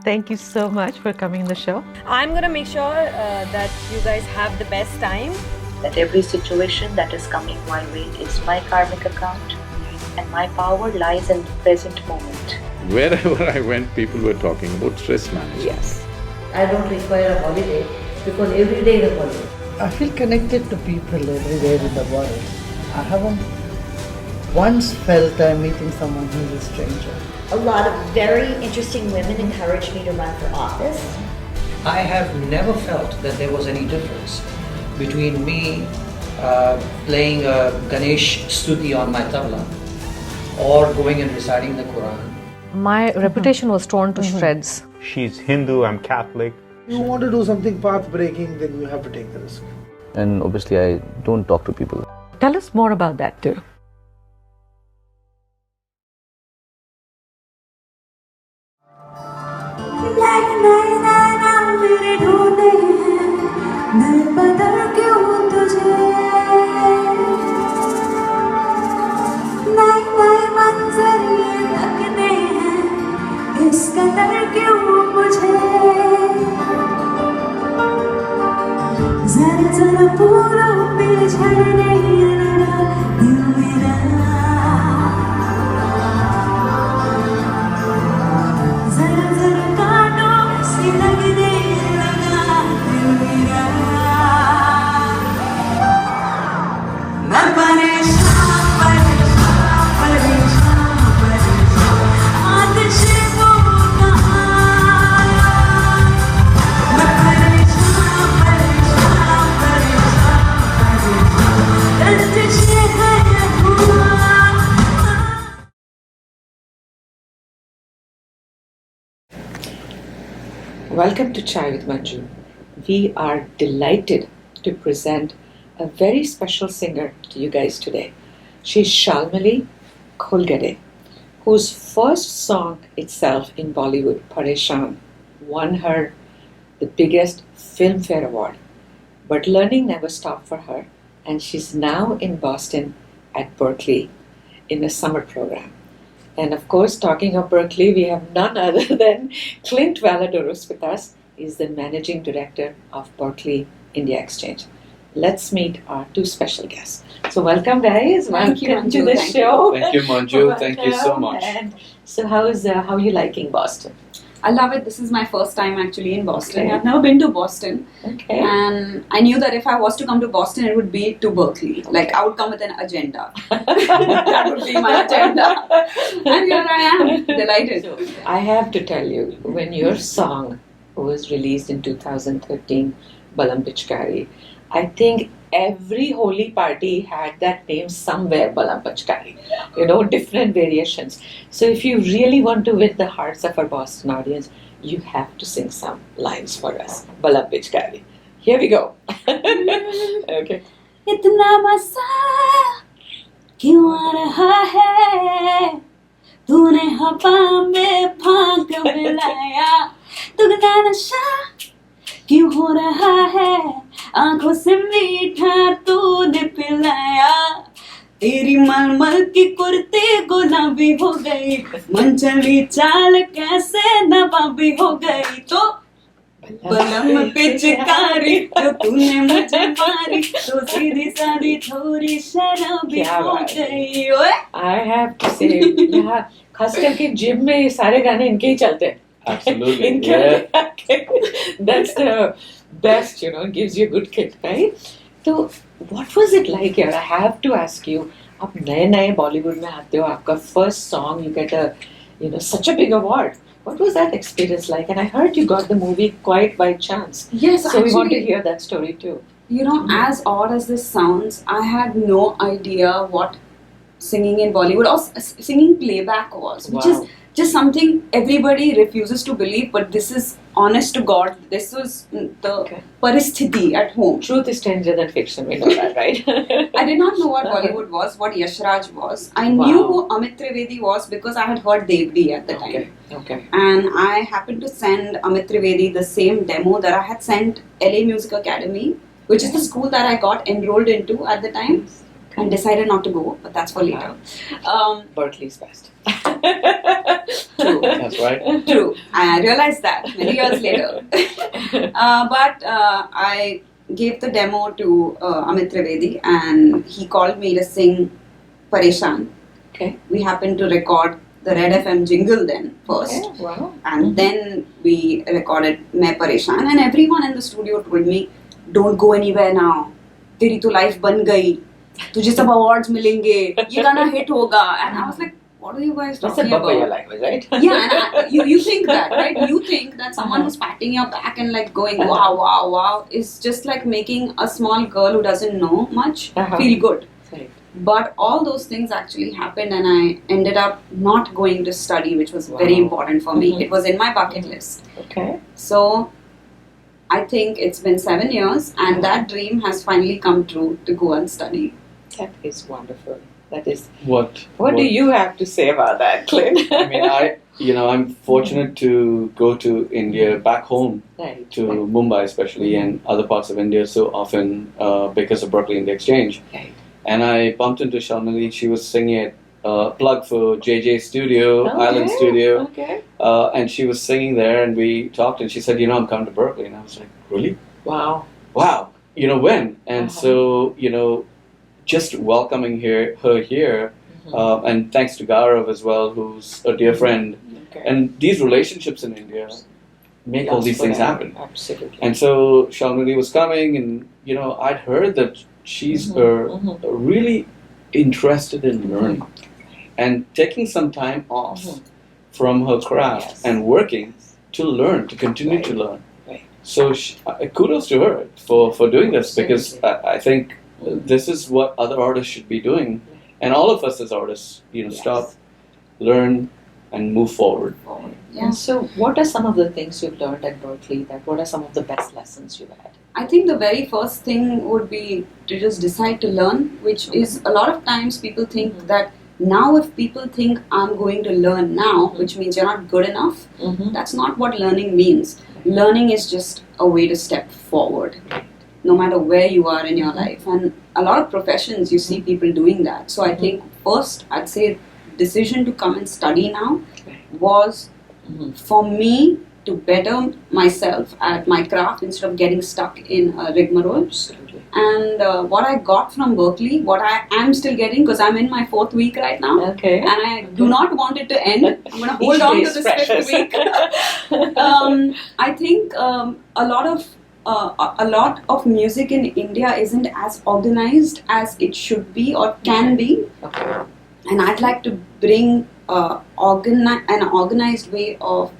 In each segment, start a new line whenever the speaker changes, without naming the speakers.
thank you so much for coming on the show.
I'm going to make sure that you guys have the best time.
That every situation that is coming my way is my karmic account, and my power lies in the present moment.
Wherever I went, people were talking about stress management.
Yes.
I don't require a holiday because every day is a holiday. I feel connected to people everywhere in the world. I haven't once felt I'm meeting someone who's a stranger.
A lot of very interesting women encouraged me to run for office.
I have never felt that there was any difference between me playing a Ganesh stuti on my tabla or going and reciting the Quran.
My reputation was torn to shreds.
She's Hindu, I'm Catholic.
If you want to do something path-breaking, then you have to take the risk.
And obviously I don't talk to people.
Tell us more about that too.
Welcome to Chai with Manju. We are delighted to present a very special singer to you guys today. She's Shalmali Kholgade, whose first song itself in Bollywood, Pareshan, won her the biggest Filmfare award. But learning never stopped for her, and she's now in Boston at Berklee in a summer program. And of course, talking of Berklee, we have none other than Clint Valladares with us. He's the managing director of Berklee India Exchange. Let's meet our two special guests. So welcome, guys. Welcome to the show.
Thank you, Manju. Thank you so much.
And so how are you liking Boston?
I love it. This is my first time actually in Boston. Okay. I've never been to Boston.
Okay.
And I knew that if I was to come to Boston, it would be to Berklee. Okay. Like I would come with an agenda. That would be my agenda. And here I am, delighted.
I have to tell you, when your song was released in 2013, Balam Pichkari, I think every holy party had that name somewhere, Balam Pichkari. Different variations. So if you really want to win the hearts of our Boston audience, you have to sing some lines for us. Balam Pichkari. Here we go. Okay.
इतना मसा क्यों आ रहा है तूने हवा में भाग मिलाया तुगना नशा क्यों हो रहा है आंखों से मीठा तूने पिलाया तेरी मलमल की कुर्ती गुलाबी हो गई मन चली चाल कैसे नवाबी हो गई तो बलम पिचकारी तो तूने मुझे मारी तो सीधी सादी थोड़ी शराबी हो गई ओए
I have to say, यहाँ खास करके जिम में ये सारे गाने इनके ही चलते हैं.
Absolutely. Yeah.
That's the best, gives you a good kick, right? So, what was it like here? I have to ask you, आप नए Bollywood में आते हो, आपका first song, you get such a big award. What was that experience like? And I heard you got the movie quite by chance.
Yes,
so
actually,
we want to hear that story too.
As odd as this sounds, I had no idea what singing in Bollywood or singing playback was, which is just something everybody refuses to believe, but this is honest to God. This was the paristhiti at home.
Truth is stranger than fiction, we know that, right?
I did not know what Bollywood was, what Yash Raj was. I knew who Amit Trivedi was because I had heard Devdi at the time.
Okay.
And I happened to send Amit Trivedi the same demo that I had sent LA Music Academy, which is the school that I got enrolled into at the time. And decided not to go, but that's for later.
Berklee's best.
True.
That's right.
True. I realized that many years later. But I gave the demo to Amit Trivedi and he called me to sing Pareshan.
Okay.
We happened to record the Red FM jingle then first.
Okay. Wow.
And then we recorded Main Pareshan and everyone in the studio told me, don't go anywhere now. तेरी तो life बन गई. तुझे सब awards मिलेंगे. ये गाना hit होगा. And I was like, what are you guys talking about?
That's a language, right?
Yeah, and you think that, right? You think that someone who's patting your back and like going, wow, wow, wow, is just like making a small girl who doesn't know much feel good.
Right.
But all those things actually happened and I ended up not going to study, which was very important for me. It was in my bucket list.
Okay.
So I think it's been 7 years and that dream has finally come true to go and study.
That is wonderful. That is.
What
do you have to say about that, Clint?
I mean, I'm fortunate to go to India, back home,
Right.
to Mumbai especially, and other parts of India so often because of Berklee India Exchange.
Right.
And I bumped into Shalmali. She was singing at plug for JJ Studio, Island Studio.
Okay.
And she was singing there, and we talked, and she said, I'm coming to Berklee. And I was like, really?
Wow.
Wow. When? And so, just welcoming her here, and thanks to Gaurav as well, who's a dear friend.
Okay.
And these relationships in India make all these things happen.
Absolutely.
And so Shalmali was coming, and I'd heard that she's really interested in learning and taking some time off from her craft and working to learn, to continue to learn.
Right.
So kudos to her for doing this, because I think this is what other artists should be doing, and all of us as artists, stop, learn, and move forward.
Yeah.
And so, what are some of the things you've learned at Berklee? What are some of the best lessons you've had?
I think the very first thing would be to just decide to learn, which is a lot of times people think that now if people think I'm going to learn now, which means you're not good enough, that's not what learning means. Learning is just a way to step forward, no matter where you are in your life. And a lot of professions, you see people doing that. So I think first, I'd say decision to come and study now was for me to better myself at my craft instead of getting stuck in a rigmarole. And what I got from Berklee, what I am still getting, because I'm in my 4th week right now,
Okay.
and I do not want it to end. I'm going to hold on to this 5th week. I think a lot of music in India isn't as organized as it should be or can be.
Okay.
And I'd like to bring an organized way of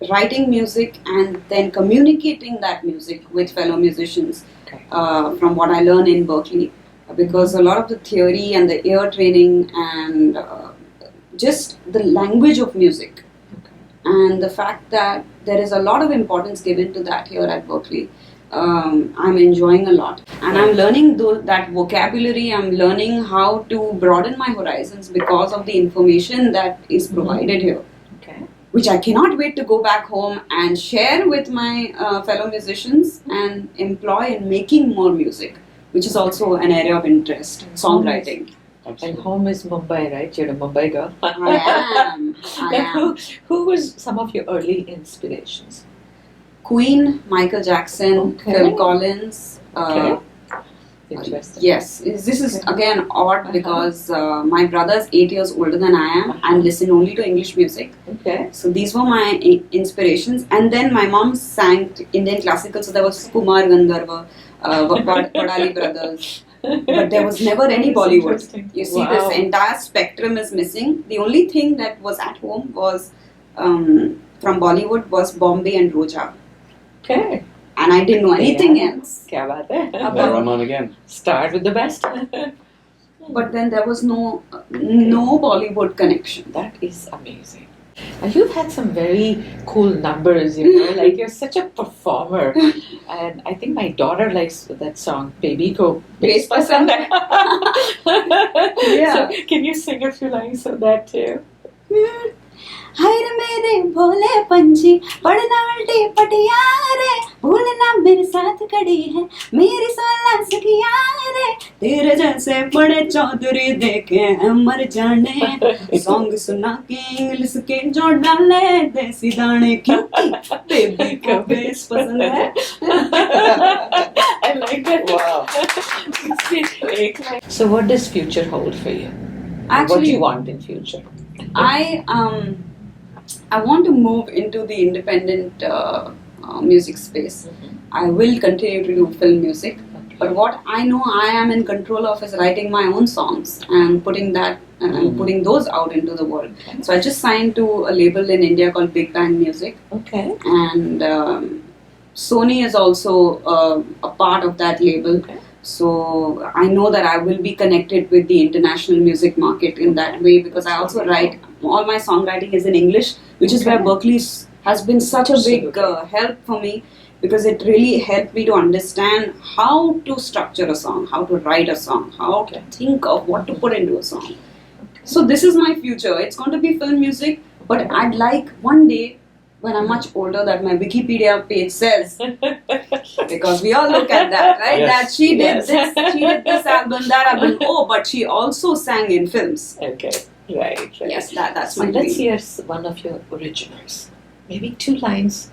writing music and then communicating that music with fellow musicians from what I learn in Berklee. Because a lot of the theory and the ear training and just the language of music and the fact that there is a lot of importance given to that here at Berklee. I'm enjoying a lot, and I'm learning that vocabulary. I'm learning how to broaden my horizons because of the information that is provided here, which I cannot wait to go back home and share with my fellow musicians and employ in making more music, which is also an area of interest, songwriting.
And home is Mumbai, right? You're a Mumbai girl.
I am.
Who was some of your early inspirations?
Queen, Michael Jackson, Phil Collins.
Interesting.
Yes, this is again odd because my brother is 8 years older than I am and listen only to English music.
Okay.
So these were my inspirations. And then my mom sang Indian classical, so there was Kumar Gandharva, Padali Brothers. But there was never any Bollywood. You see, this entire spectrum is missing. The only thing that was at home was from Bollywood was Bombay and Roja.
Okay.
And I didn't know anything else.
Kya baat hai?
Rahman again.
Start with the best.
But then there was no Bollywood connection.
That is amazing. You've had some very cool numbers, like you're such a performer. And I think my daughter likes that song, Baby Ko Bass Pasand Hai.
Yeah.
So can you sing a few lines of that too?
हाय रे मेरे भोले पंछी पढ़ना उल्टी पटियारे बोलना मेरे साथ खड़ी है मेरी 16 सखियां रे तेरे जैसे बड़े चौधरी देखे हैं मर जाने सॉन्ग सुना के इंग्लिश के जो डाले देसी दाने क्योंकि बेबी को बेस पसंद है.
I like that.
Wow.
So what does future hold for you? What do
Actually,
you want in future?
I want to move into the independent music space. I will continue to do film music, but what I know I am in control of is writing my own songs and putting those out into the world. So I just signed to a label in India called Big Bang Music.
Okay.
And Sony is also a part of that label.
Okay.
So I know that I will be connected with the international music market in that way because I also write, all my songwriting is in English, which is where Berklee has been such a big help for me because it really helped me to understand how to structure a song, how to write a song, how to think of what to put into a song. So this is my future. It's going to be film music, but I'd like one day when I'm much older that my Wikipedia page says, because we all look at that, right?
Yes.
That she did this album, that album. Oh, but she also sang in films.
Okay. Right.
Yes, that's
So
my
let's
dream.
hear one of your originals. Maybe 2 lines.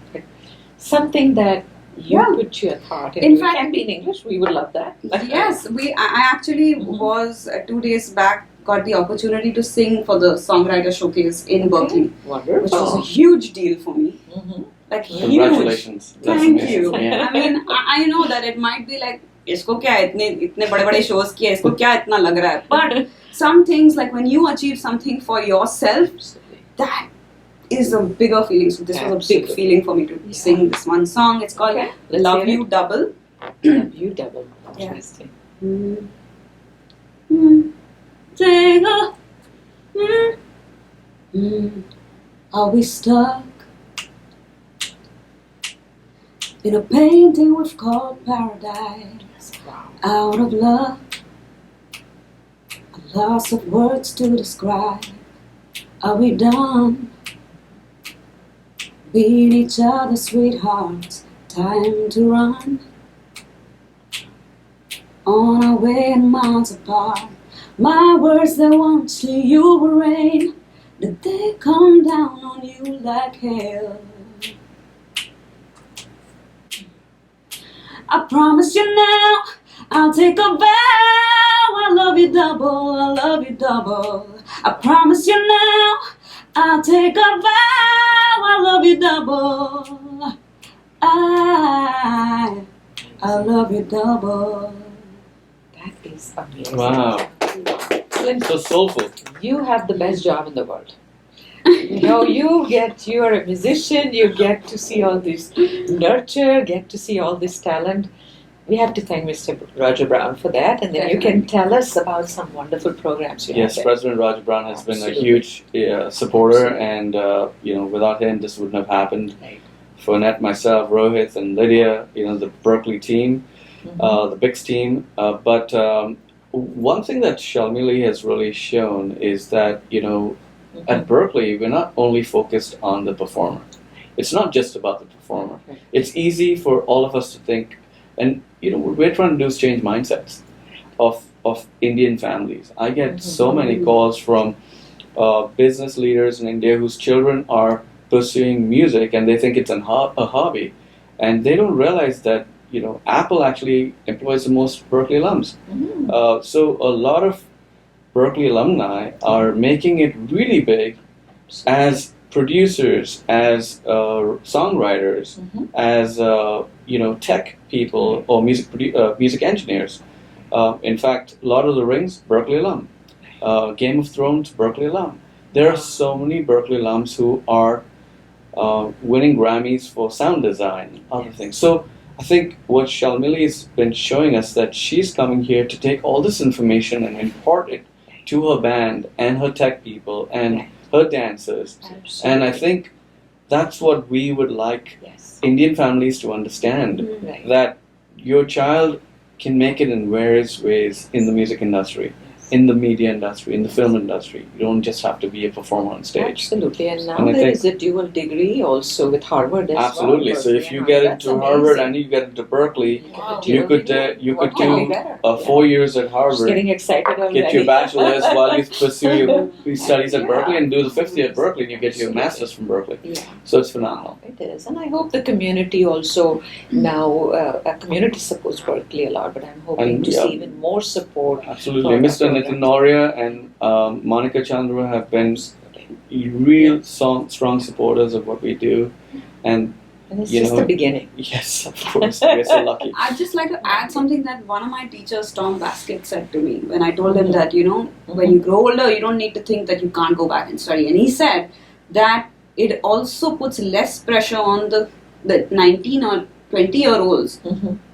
Something that you put your thought in.
In
It
fact-
can be in English. We would love that.
Yes, I actually was 2 days back got the opportunity to sing for the songwriter showcase in Berklee,
Wonderful.
which was a huge deal for me. Like huge.
Congratulations. That's
Thank
amazing.
you.
Yeah.
I mean, I know that it might be like, इसको क्या इतने बड़े shows किए, इसको क्या इतना लग रहा है? But some things, like when you achieve something for yourself, that is a bigger feeling. So this was a big feeling for me to sing this one song. It's called
Let's
Love
hear
You Double.
Love You Double. Interesting.
Are we stuck in a painting we've called paradise? Out of love, a loss of words to describe. Are we done being each other's sweethearts? Time to run on our way and miles apart. My words that once to you were rain, did they come down on you like hail? I promise you now, I'll take a vow. I love you double, I love you double. I promise you now, I'll take a vow. I love you double. I love you double.
That is amazing.
Wow.
Clint,
So soulful.
you have the best job in the world. You are a musician, you get to see all this nurture, get to see all this talent. We have to thank Mr. Roger Brown for that, and then you can tell us about some wonderful programs you
Yes,
have.
President Roger Brown has been a
Absolutely.
huge supporter, and without him, this wouldn't have happened.
Right.
For Annette, myself, Rohit, and Lydia, the Berklee team, the Bix team. But one thing that Shalmali has really shown is that at Berklee, we're not only focused on the performer. It's not just about the performer. It's easy for all of us to think, and what we're trying to do is change mindsets of Indian families. I get so many calls from business leaders in India whose children are pursuing music and they think it's a hobby, and they don't realize that Apple actually employs the most Berklee alums. So a lot of Berklee alumni are making it really big as producers, as songwriters, as tech people or music engineers. In fact, Lord of the Rings, Berklee alum. Game of Thrones, Berklee alum. There are so many Berklee alums who are winning Grammys for sound design and other things. So I think what Shalmali has been showing us that she's coming here to take all this information and impart it to her band and her tech people and her dancers.
Absolutely.
And I think that's what we would like Indian families to understand, that your child can make it in various ways in the music industry. in the media industry, in the film industry. You don't just have to be a performer on stage.
Absolutely. And now
And I
there
think-
is a dual degree also with Harvard as
Absolutely.
well.
So if you
Berkeley,
get
that's
into Harvard
amazing.
and you get into Berkeley,
Wow.
you could
What can be
do
better?
4 years at
Just
Harvard,
getting excited already.
get your bachelor's while you pursue your studies at Berkeley, and do the 5th year at Berkeley, and you get your master's from Berkeley.
Yeah.
So it's phenomenal.
It is, and I hope the community also now, community supports Berkeley a lot, but I'm hoping
And,
to
yeah.
see even more support.
Absolutely.
for
Mr.
that
Nitin
program.
Noria and Monica Chandra have been real strong supporters of what we do. And
And it's
you
just
know,
the beginning.
yes, of course. We're so lucky.
I'd just like to add something that one of my teachers, Tom Baskett, said to me when I told him that, when you grow older, you don't need to think that you can't go back and study. And he said that it also puts less pressure on the 19 or 20-year-olds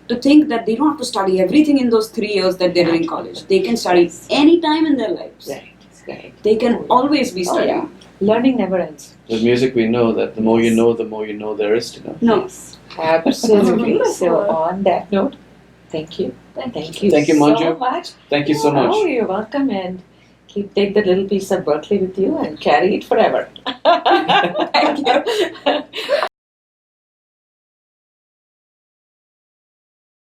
to think that they don't have to study everything in those 3 years that they're in college. They can study any time in their lives.
Right.
They can always be
Oh,
studying.
yeah. Learning never ends.
With music, we know that the more you know, the more you know there is to know.
No.
Absolutely. So on that note, thank you. Thank you.
Thank you,
so
Manju.
much.
Thank you so much.
Oh, you're welcome, and take the little piece of Berkeley with you and carry it forever. Thank you.